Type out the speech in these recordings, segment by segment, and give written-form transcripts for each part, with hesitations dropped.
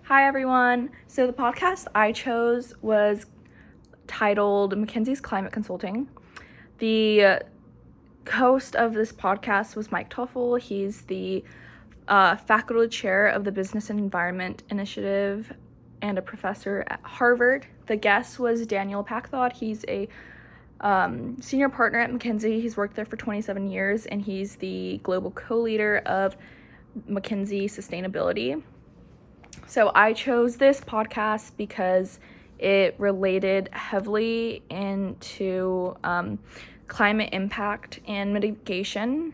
Hi everyone. So the podcast I chose was titled McKinseys Climate Consulting. The host of this podcast was Mike Toffel. He's the faculty chair of the Business and Environment Initiative and a professor at Harvard. The guest was Daniel Packthought. He's a senior partner at McKinsey. He's worked there for 27 years, and he's the global co-leader of McKinsey Sustainability. So I chose this podcast because it related heavily into climate impact and mitigation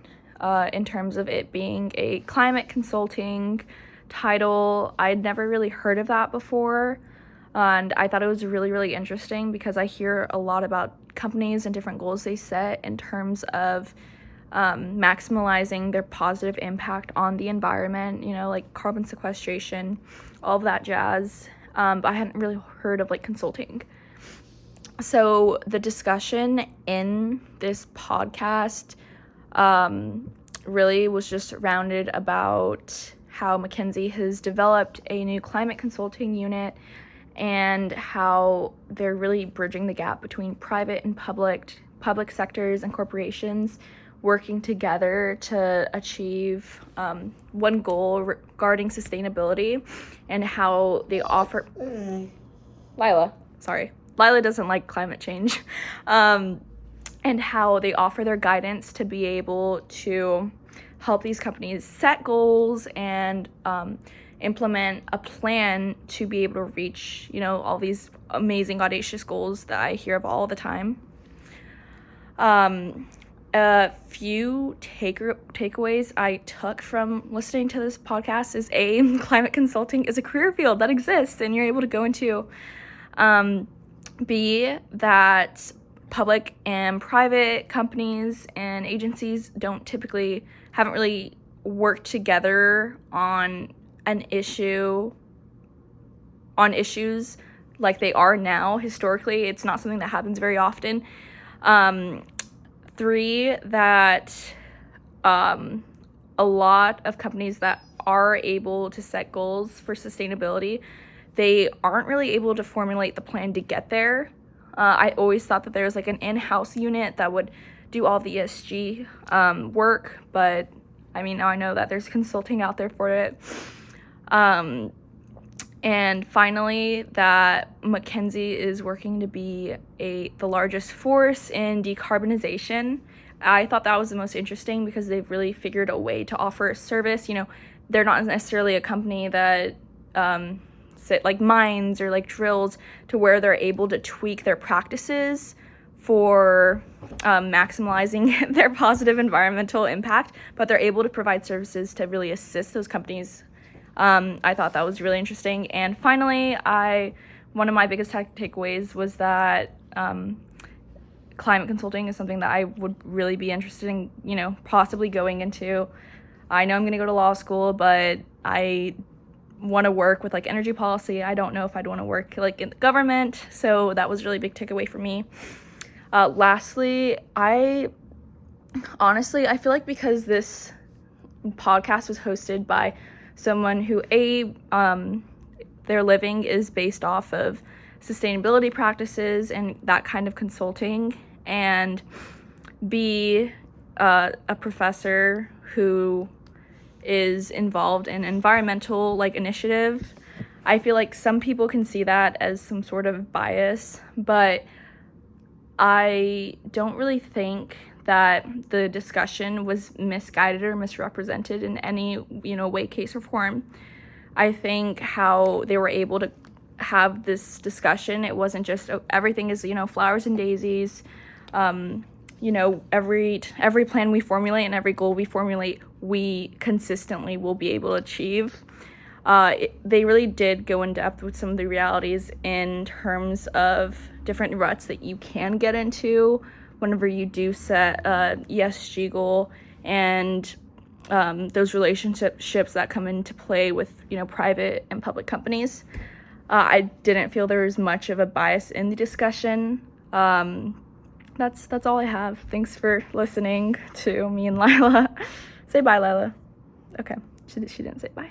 in terms of it being a climate consulting title. I'd never really heard of that before, and I thought it was really, really interesting because I hear a lot about companies and different goals they set in terms of maximizing their positive impact on the environment, like carbon sequestration, all of that jazz. But I hadn't really heard of consulting. So the discussion in this podcast really was just rounded about how McKinsey has developed a new climate consulting unit and how they're really bridging the gap between private and public sectors and corporations working together to achieve one goal regarding sustainability, and how they offer Lila doesn't like climate change, and how they offer their guidance to be able to help these companies set goals and implement a plan to be able to reach all these amazing audacious goals that I hear of all the time. A few takeaways I took from listening to this podcast is climate consulting is a career field that exists and you're able to go into. B, that public and private companies and agencies haven't really worked together on issues like they are now. Historically, it's not something that happens very often. 3, that a lot of companies that are able to set goals for sustainability, they aren't really able to formulate the plan to get there. I always thought that there was an in-house unit that would do all the ESG work, but now I know that there's consulting out there for it. And finally, that McKinsey is working to be the largest force in decarbonization. I thought that was the most interesting because they've really figured a way to offer a service. They're not necessarily a company that mines or drills to where they're able to tweak their practices for maximizing their positive environmental impact, but they're able to provide services to really assist those companies. I thought that was really interesting. And finally, one of my biggest takeaways was that climate consulting is something that I would really be interested in, possibly going into. I know I'm going to go to law school, but I want to work with energy policy. I don't know if I'd want to work in the government, so that was really a big takeaway for me. Lastly, I feel like because this podcast was hosted by someone who their living is based off of sustainability practices and that kind of consulting, and B, a professor who is involved in environmental initiative, I feel like some people can see that as some sort of bias, but I don't really think that the discussion was misguided or misrepresented in any, way, case, or form. I think how they were able to have this discussion, it wasn't just everything is, flowers and daisies. Every plan we formulate and every goal we formulate, we consistently will be able to achieve. They really did go in depth with some of the realities in terms of different ruts that you can get into whenever you do set an ESG goal, and those relationships that come into play with private and public companies. I didn't feel there was much of a bias in the discussion. That's all I have. Thanks for listening to me and Lila. Say bye, Lila. Okay, she didn't say bye.